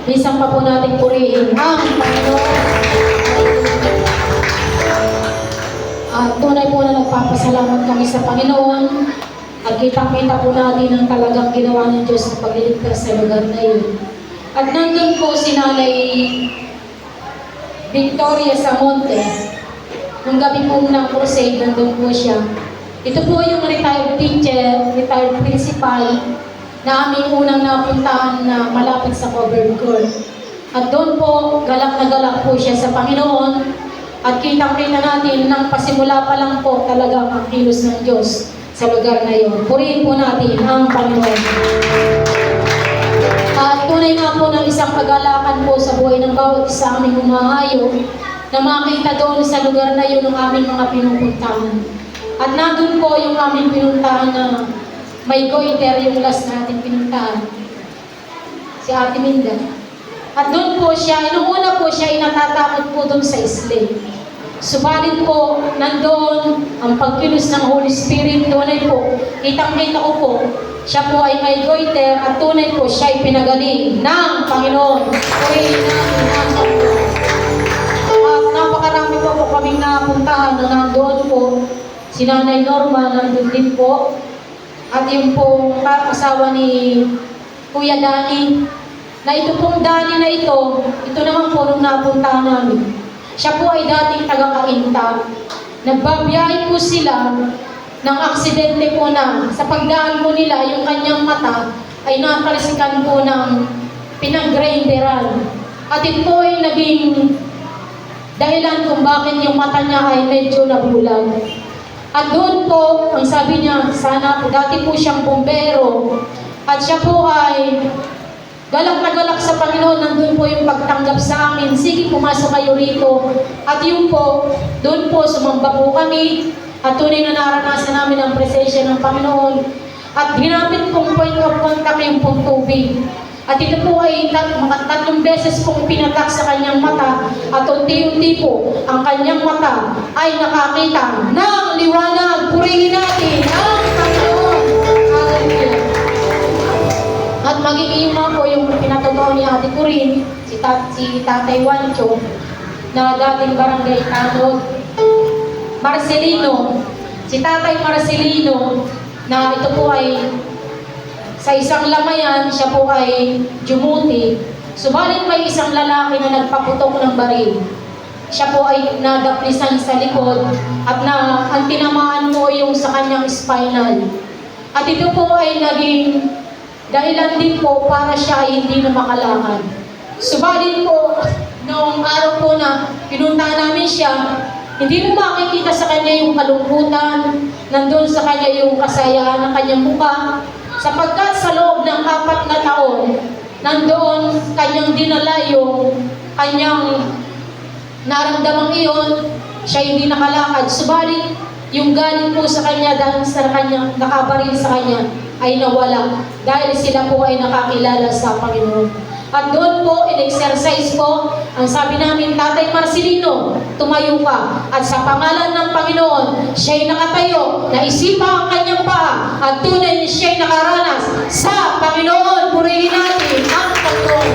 Minsan pa po natin purihin ang Panginoon. At tunay po na nagpapasalamat kami sa Panginoon. At kitang-kita po natin ang talagang ginawa ng Diyos sa pagliligtas sa lugar na yun. At nandun po si Nanay Victoria Samonte. Nung gabi po ng crusade, nandun po siya. Ito po yung retired teacher, retired principal, na aming unang napuntahan na malapit sa covered court. At doon po, galak na galak po siya sa Panginoon. At kitang-kita natin nang pasimula pa lang po talagang ang kilos ng Diyos sa lugar na yun. Purihin po natin ang Panginoon. At tunay nga po ng isang kagalakan po sa buhay ng bawat isa aming humahayo na makita doon sa lugar na yun ng aming mga pinupuntahan. At nandun po yung aming pinuntahan na may goiter yung last natin pinuntahan. Si Ate Minda. At doon po siya, inuuna po siya inatatakot po doon sa slave. Subalit po, nandoon ang pagkilos ng Holy Spirit, tunay po, kitang-kita ko po, siya po ay may goiter at tunay po siya ay pinagaling ng Panginoon. Purihin natin ang Panginoon. At napakarami po kaming napuntahan na nandoon po, si Nanay Norma nandun din po, at yung po asawa ni Kuya Dani, na ito pong Dani na ito naman po nung napuntahan namin. Siya po ay dating taga-Kainta. Nagbabiyahe po sila ng aksidente po na sa pagdaan po nila, yung kanyang mata ay natalsikan po ng pinag-grinderan. At ito po ay naging dahilan kung bakit yung mata niya ay medyo nabulag. At doon po, ang sabi niya, sana po, dati po siyang bumbero. At siya po ay galak na galak sa Panginoon, nandun po yung pagtanggap sa amin. Sige, pumasok kayo rito. At yun po, doon po, sumamba po kami. At tunay na naranasan namin ang presensya ng Panginoon. At ginamit pong point of contact yung pong tubig. At ito po ay mga 3 beses pong pinatak sa kanyang mata. At unti-unti po, ang kanyang mata ay nakakita ng liwanag. Purihin natin ang Panginoon. Hallelujah. At magiging po yung pinatotoo ni Ate Corinne, si Tatay Wancho, na dating barangay Tanod. Marcelino, si Tatay Marcelino, na ito po ay sa isang lamayan, siya po ay jumuti. Subalit may isang lalaki na nagpaputok ng baril. Siya po ay nadaplisan sa likod at ang tinamaan po yung sa kanyang spinal. At ito po ay naging dahilan din po para siya ay hindi na makalakad. Subalit po, noong araw po na pinuntahan namin siya, hindi mo makikita sa kanya yung kalungkutan, nandun sa kanya yung kasayahan ng kanyang mukha, sapagkat sa loob ng 4 na taon, nandoon kanyang dinala yung kanyang naramdamang iyon, siya hindi nakalakad. Subalit, yung galing po sa kanya dahil sa kanyang nakabaril sa kanya ay nawala dahil sila po ay nakakilala sa Panginoon. At doon po, in-exercise po, ang sabi namin, Tatay Marcelino, tumayo ka. At sa pangalan ng Panginoon, siya'y nakatayo, naisipa ang kanyang paa, at tunay siya'y nakaranas sa Panginoon. Purihin natin ang Panginoon.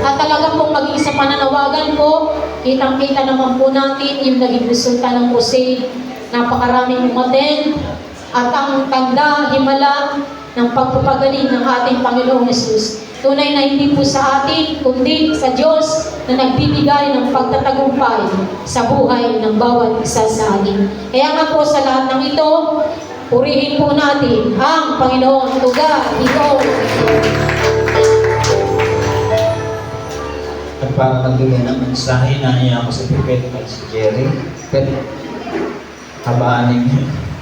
At talagang pong mag-iisa pananawagan po, kitang-kita naman po natin yung naging resulta ng crusade. Napakaraming umaten, at ang tanda, himala ng pagpapagaling ng ating Panginoong Yesus. Tunay na hindi po sa atin, kundi sa Diyos na nagbibigay ng pagtatagumpay sa buhay ng bawat isa sa atin. Kaya nga po sa lahat ng ito, purihin po natin ang Panginoon. Tuga, ito. At para magbigay ng mensahe, naniya ako sa Pipet at si Jerry. Pipet, habaanin niyo.